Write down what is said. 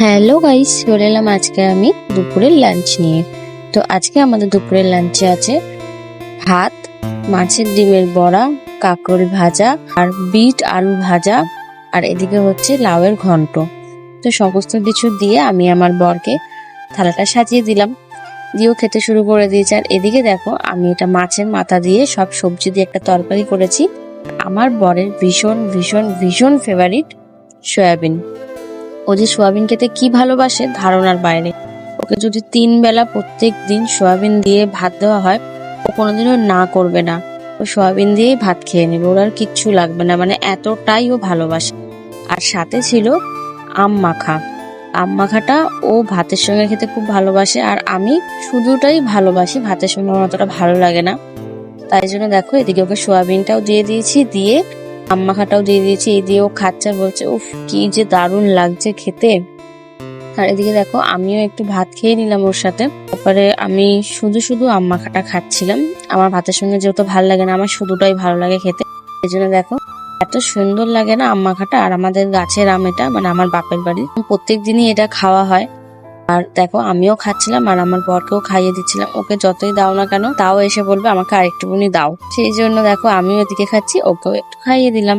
Hello guys, চলে এলাম আজকে আমি দুপুরের লাঞ্চ নিয়ে। তো আজকে আমাদের দুপুরের লাঞ্চে আছে ভাত, মাছের ডিমের বড়া, কাঁকরোল ভাজা আর বিট আলু ভাজা, আর এদিকে হচ্ছে লাউয়ের ঘন্ট। তো সমস্ত কিছু দিয়ে আমি আমার বরকে থালাটা সাজিয়ে দিলাম, দিয়েও খেতে শুরু করে দিয়েছে। আর এদিকে দেখো, আমি এটা মাছের মাথা দিয়ে সব সবজি দিয়ে একটা তরকারি করেছি। আমার বরের ভীষণ ভীষণ ভীষণ ফেভারিট সয়াবিন। ও যে সোয়াবিন খেতে কি ভালোবাসে ধারণার বাইরে। ওকে যদি 3 বেলা প্রত্যেক দিন সোয়াবিন দিয়ে ভাত দেওয়া হয়, ও কোনোদিনও না করবে না। ও সোয়াবিন দিয়েই ভাত খেয়ে নেবে, ওর আর কিচ্ছু লাগবে না, মানে এতটাই ও ভালোবাসে। আর সাথে ছিল আম মাখা। আম মাখাটা ও ভাতের সঙ্গে খেতে খুব ভালোবাসে, আর আমি শুধুটাই ভালোবাসি, ভাতের সঙ্গে আমার অতটা ভালো লাগে না। তাই জন্য দেখো, এদিকে ওকে সোয়াবিনটাও দিয়ে দিয়েছি, দিয়ে আম মাখাটাও দিয়ে দিয়েছি। এই দিয়ে ও খাচ্ছে আর বলছে উফ কি যে দারুণ লাগছে খেতে। আর এদিকে দেখো, আমিও একটু ভাত খেয়ে নিলাম ওর সাথে। তারপরে আমি শুধু শুধু আম মাখাটা খাচ্ছিলাম। আমার ভাতের সঙ্গে যেহেতু ভালো লাগে না, আমার শুধুটাই ভালো লাগে খেতে। এই জন্য দেখো, এত সুন্দর লাগে না আম মাখাটা। আর আমাদের গাছের আম এটা, মানে আমার বাপের বাড়ি, প্রত্যেক দিনই এটা খাওয়া হয়। আর দেখো, আমিও খাচ্ছিলাম আর আমার বরকেও খাইয়ে দিচ্ছিলাম। ওকে যতই দাও না কেন, তাও এসে বলবে আমাকে আরেকটুকুনি দাও। সেই জন্য দেখো, আমিও এদিকে খাচ্ছি, ওকেও একটু খাইয়ে দিলাম।